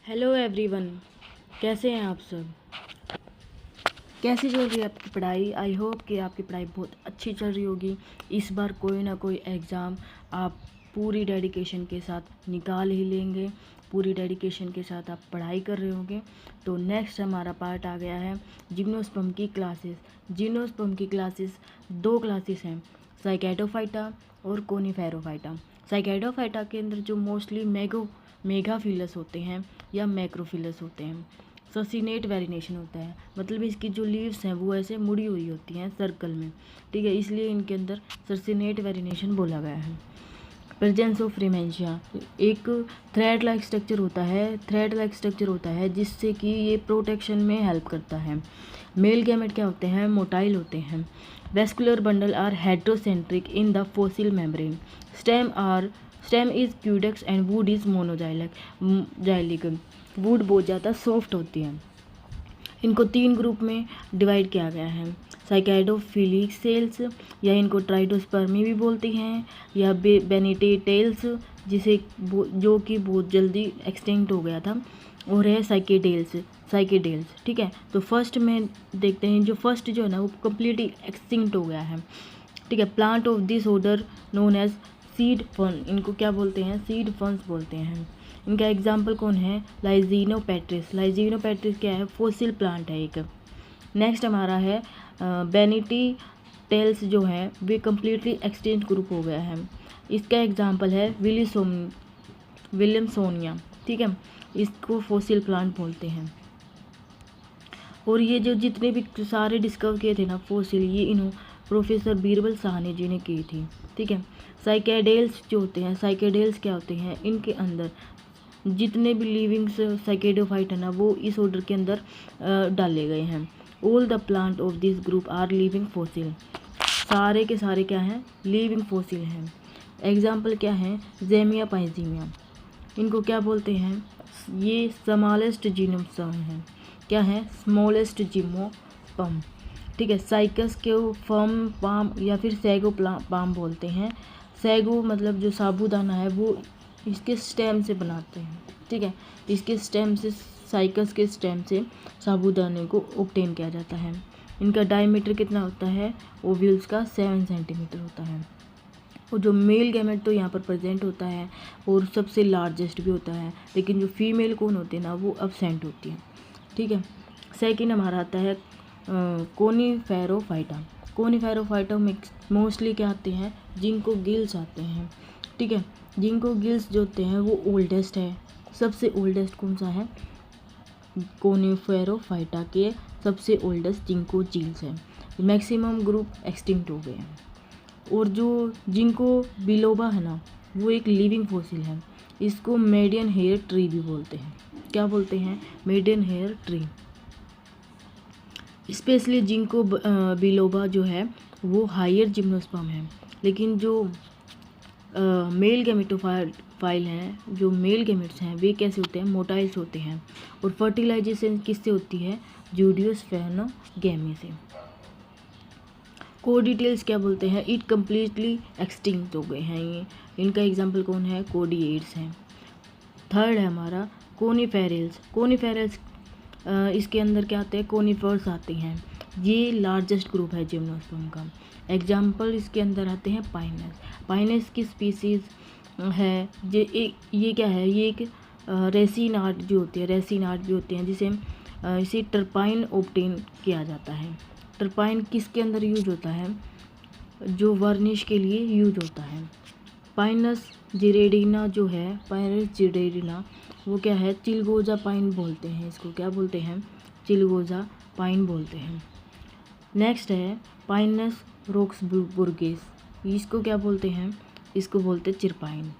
Hello everyone, कैसे हैं आप सब। कैसी चल रही है आपकी पढ़ाई। आई होप कि आपकी पढ़ाई बहुत अच्छी चल रही होगी। इस बार कोई ना कोई एग्ज़ाम आप पूरी डेडिकेशन के साथ निकाल ही लेंगे। पूरी डेडिकेशन के साथ आप पढ़ाई कर रहे होंगे। तो नेक्स्ट हमारा पार्ट आ गया है जिम्नोस्पर्म की क्लासेस। जिम्नोस्पर्म की क्लासेस 2 क्लासेस हैं, साइकेडोफाइटा और कोनिफेरोफाइटा। साइकेडोफाइटा के अंदर जो मोस्टली मेगाफिलस होते हैं या मैक्रोफिलस होते हैं। ससिनेट वेरिनेशन होता है, मतलब इसकी जो लीव्स हैं वो ऐसे मुड़ी हुई होती हैं सर्कल में, ठीक है, इसलिए इनके अंदर सर्सिनेट वेरिनेशन बोला गया है। प्रेजेंस ऑफ रिमेंशिया, एक थ्रेड लाइक स्ट्रक्चर होता है जिससे कि ये प्रोटेक्शन में हेल्प करता है। मेल गैमेट क्या होते हैं, मोटाइल होते हैं। Vascular bundle are heterocentric in the fossil membrane. Stem is caudex and wood is monoxylic. Wood बहुत ज़्यादा सॉफ्ट होती है। इनको 3 ग्रुप में डिवाइड किया गया है, साइकाइडोफिलिक सेल्स, या इनको ट्राइडोस्पर्मी भी बोलती हैं, या बेनिटेटेल्स जिसे जो कि बहुत जल्दी एक्सटिंक्ट हो गया था, और है साइकेडेल्स, ठीक है। तो फर्स्ट में देखते हैं, जो फर्स्ट जो है ना वो कम्प्लीटली एक्सटिंक्ट हो गया है, ठीक है। Plant of this order known as seed fern, इनको क्या बोलते हैं, सीड फर्न्स बोलते हैं। इनका एग्जाम्पल कौन है, लाइजीनोपेट्रिस। लाइजीनोपेट्रिस क्या है, फोसिल प्लांट है एक। नेक्स्ट हमारा है बेनिटी टेल्स, जो है वे कम्प्लीटली एक्सटिंक्ट ग्रुप हो गया है। इसका एग्जाम्पल है विलियमसोनिया, ठीक है, इसको फोसिल प्लांट बोलते हैं। और ये जो जितने भी सारे डिस्कवर किए थे ना फोसिल, ये इन्होंने प्रोफेसर बीरबल साहनी जी ने की थी, ठीक है। साइकेडेल्स जो होते हैं, साइकेडेल्स क्या होते हैं, इनके अंदर जितने भी लिविंग साइकेडोफाइट है ना वो इस ऑर्डर के अंदर डाले गए हैं। All the plant of this group are living fossil, सारे के सारे क्या हैं, लिविंग फोसिल हैं। एग्जाम्पल क्या है, जेमिया पाइजीमिया, इनको क्या बोलते हैं, ये स्मॉलेस्ट जीनोस्पर्म है, क्या है, स्मॉलेस्ट जिम्नोस्पर्म, ठीक है। साइकस को फर्म पाम या फिर सैगो पाम बोलते हैं। सैगो मतलब जो साबूदाना है वो इसके स्टेम से बनाते हैं, ठीक है। इसके स्टेम से, साइकस के स्टेम से साबूदाने को ऑब्टेन किया जाता है। इनका डायमीटर कितना होता है, ओव्यूल्स का 7 सेंटीमीटर होता है। और जो मेल गैमेट तो यहाँ पर प्रेजेंट होता है और सबसे लार्जेस्ट भी होता है, लेकिन जो फीमेल कौन होती है ना वो अब्सेंट होती है, ठीक है। सेकेंड हमारा आता है कोनिफेरोफाइटा। कोनिफेरोफाइटा में मोस्टली क्या आते हैं, जिनको गिल्स आते हैं, ठीक है। जिनको गिल्स जो होते हैं वो ओल्डेस्ट है, सबसे ओल्डेस्ट कौन सा है, कोनिफेरोफाइटा के सबसे ओल्डेस्ट जिनको जील्स है। मैक्सिमम ग्रुप एक्सटिंक्ट हो गए हैं। और जो जिनको बिलोबा है ना वो एक लिविंग फॉसिल है, इसको मेडियन हेयर ट्री भी बोलते हैं। क्या बोलते हैं, मेडियन हेयर ट्री। स्पेशली जिनको बिलोबा जो है वो हायर जिम्नोस्पर्म है, लेकिन जो मेल गैमेटोफाइल हैं, जो मेल गैमेट्स हैं वे कैसे होते हैं, मोटाइल्स होते हैं। और फर्टिलाइजेशन किससे होती है, ज़ूडियोस्पर्मोगैमी से। को डिटेल्स क्या बोलते हैं, इट कम्प्लीटली एक्सटिंक्ट हो गए हैं ये। इनका एग्जांपल कौन है, कोडिएट्स हैं। थर्ड है हमारा कोनिफेरल्स। कोनिफेरल्स इसके अंदर क्या आते हैं, कोनिफर्स आते हैं। ये लार्जेस्ट ग्रुप है जिम्नोस्पर्म का। एग्जाम्पल इसके अंदर आते हैं पाइनस। पाइनस की स्पीसीज़ है ये क्या है, ये एक रेसिन आर्ट जो होती है, रेसिन आर्ट भी होते हैं, जिसे इसे टर्पाइन ऑब्टेन किया जाता है। टर्पाइन किसके अंदर यूज होता है, जो वर्निश के लिए यूज होता है। पाइनस जिरेडिना जो है, पाइनस जिरेडिना वो क्या है, चिलगोजा पाइन बोलते हैं, इसको क्या बोलते हैं, चिलगोजा पाइन बोलते हैं। नेक्स्ट है पाइनस रोक्सबुर्गिस, इसको क्या बोलते हैं, इसको बोलते हैं चिरपाइन।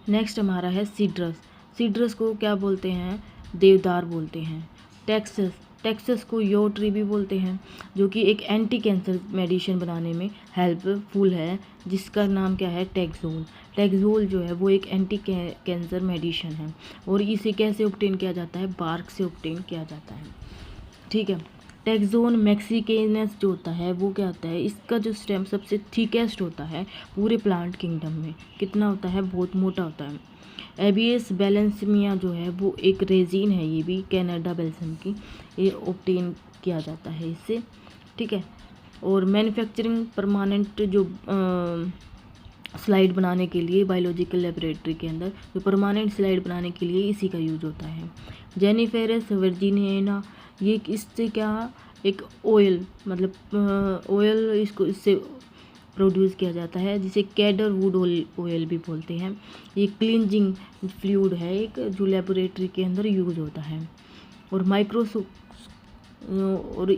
नेक्स्ट हमारा है सीड्रस। सीड्रस को क्या बोलते हैं, देवदार बोलते हैं। टेक्सस को यो ट्री भी बोलते हैं, जो कि एक एंटी कैंसर मेडिसिन बनाने में हेल्पफुल है, जिसका नाम क्या है, टेक्सोल। टेक्सोल जो है वो एक एंटी कैंसर मेडिसिन है, और इसे कैसे ऑब्टेन किया जाता है, बार्क से ऑब्टेन किया जाता है, ठीक है। टैक्सोन मैक्सिकेनस जो होता है वो क्या होता है, इसका जो स्टेम सबसे थिकेस्ट होता है पूरे प्लांट किंगडम में। कितना होता है, बहुत मोटा होता है। एबियस बैलेंसिमिया जो है वो एक रेजिन है, ये भी कनाडा बेल्जियम की, ये ऑब्टेन किया जाता है इससे, ठीक है। और मैन्युफैक्चरिंग परमानेंट जो स्लाइड बनाने के लिए बायोलॉजिकल लेबोरेटरी के अंदर जो परमानेंट स्लाइड बनाने के लिए इसी का यूज होता है। जेनिफेरस वर्जिनिया, ये इससे क्या, एक ऑयल, मतलब ऑयल इसको इससे प्रोड्यूस किया जाता है, जिसे कैडर वुड ऑयल भी बोलते हैं। ये क्लींजिंग फ्लूइड है एक, जो लेबोरेटरी के अंदर यूज होता है। और और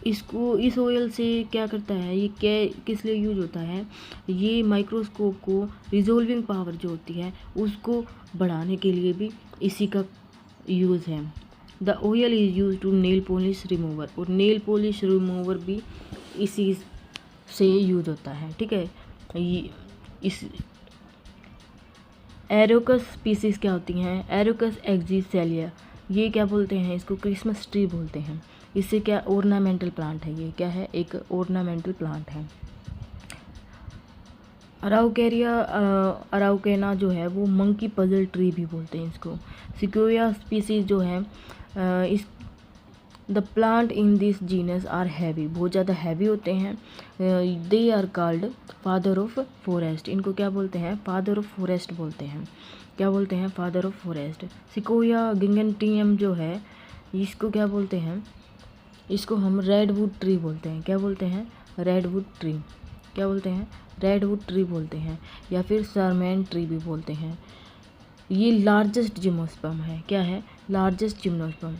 इसको, इस ऑयल से क्या करता है, ये क्या किस लिए यूज होता है, ये माइक्रोस्कोप को रिजोल्विंग पावर जो होती है उसको बढ़ाने के लिए भी इसी का यूज़ है। The oil is use to nail polish remover, और नेल पॉलिश रिमूवर भी इसी से यूज होता है, ठीक है। ये इस एरोकस स्पीसीज क्या होती हैं, एरोकस एक्जिसेलिया, ये क्या बोलते हैं, इसको क्रिसमस ट्री बोलते हैं। इससे क्या, ऑर्नामेंटल प्लांट है, ये क्या है, एक ऑर्नामेंटल प्लांट है। अराउकेना जो है वो मंकी पजल ट्री भी बोलते हैं इसको। सिक्वोया स्पीसीज जो है, is the plant in this genus are heavy, बहुत ज़्यादा हैवी होते हैं। They are called father of forest, इनको क्या बोलते हैं, फादर ऑफ फॉरेस्ट बोलते हैं। क्या बोलते हैं, फादर ऑफ फॉरेस्ट। सिक्वोया गिगेंटियम जो है, इसको क्या बोलते हैं, इसको हम रेडवुड ट्री बोलते हैं। क्या बोलते हैं, रेडवुड ट्री, क्या बोलते हैं, रेडवुड ट्री बोलते हैं, या फिर सरमैन ट्री भी बोलते हैं। ये लार्जेस्ट जिम्नोस्पर्म है, क्या है, largest gymnosperm.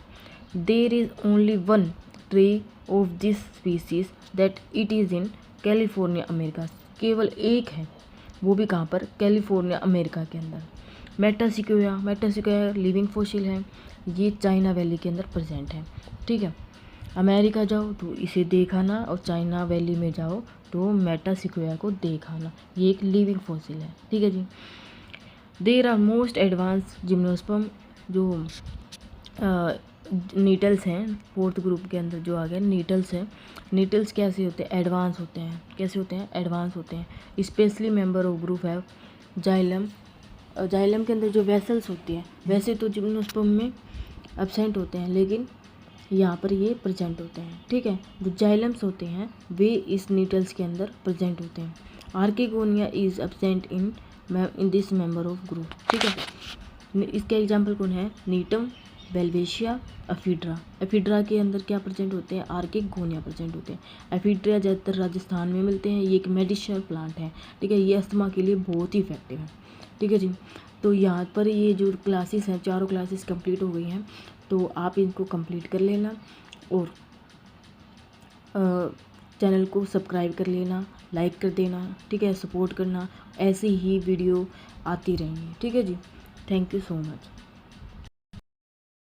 There is only one tree of this species that it is in California America, केवल एक है, वो भी कहाँ पर, कैलिफोर्निया अमेरिका के अंदर। मेटासिक्वोया, मेटासिक्वोया लिविंग फॉसिल है, ये चाइना वैली के अंदर प्रेजेंट है, ठीक है। अमेरिका जाओ तो इसे देखाना, और चाइना वैली में जाओ तो मेटासिक्वोया को देखाना, ये एक लिविंग फॉसिल है, ठीक है जी। There are most advance gymnosperm, जो नीटल्स हैं, फोर्थ ग्रुप के अंदर जो आ गया नीटल्स हैं। नीटल्स कैसे होते हैं, एडवांस होते हैं, कैसे होते हैं, एडवांस होते हैं। स्पेशली मेंबर ऑफ ग्रुप है जाइलम, जाइलम के अंदर जो वेसल्स होती हैं, वैसे तो जिम्नोस्पर्म में एब्सेंट होते हैं, लेकिन यहाँ पर ये प्रेजेंट होते हैं, ठीक है। जो जाइलम्स होते हैं वे इस नीटल्स के अंदर प्रेजेंट होते हैं। Archegonia is absent in this member of group, ठीक है। इसके एग्जाम्पल कौन है, नीटम, बेल्वेशिया, एफिड्रा। एफिड्रा के अंदर क्या प्रेजेंट होते हैं, आर्किगोनिया प्रेजेंट होते हैं। एफिड्रा ज़्यादातर राजस्थान में मिलते हैं, ये एक मेडिसिनल प्लांट है, ठीक है। ये अस्थमा के लिए बहुत ही इफेक्टिव है, ठीक है जी। तो यहाँ पर ये जो क्लासेस हैं, चारों क्लासेस कंप्लीट हो गई हैं, तो आप इनको कंप्लीट कर लेना, और चैनल को सब्सक्राइब कर लेना, लाइक कर देना, ठीक है, सपोर्ट करना, ऐसी ही वीडियो आती रहेंगी, ठीक है जी। Thank you so much.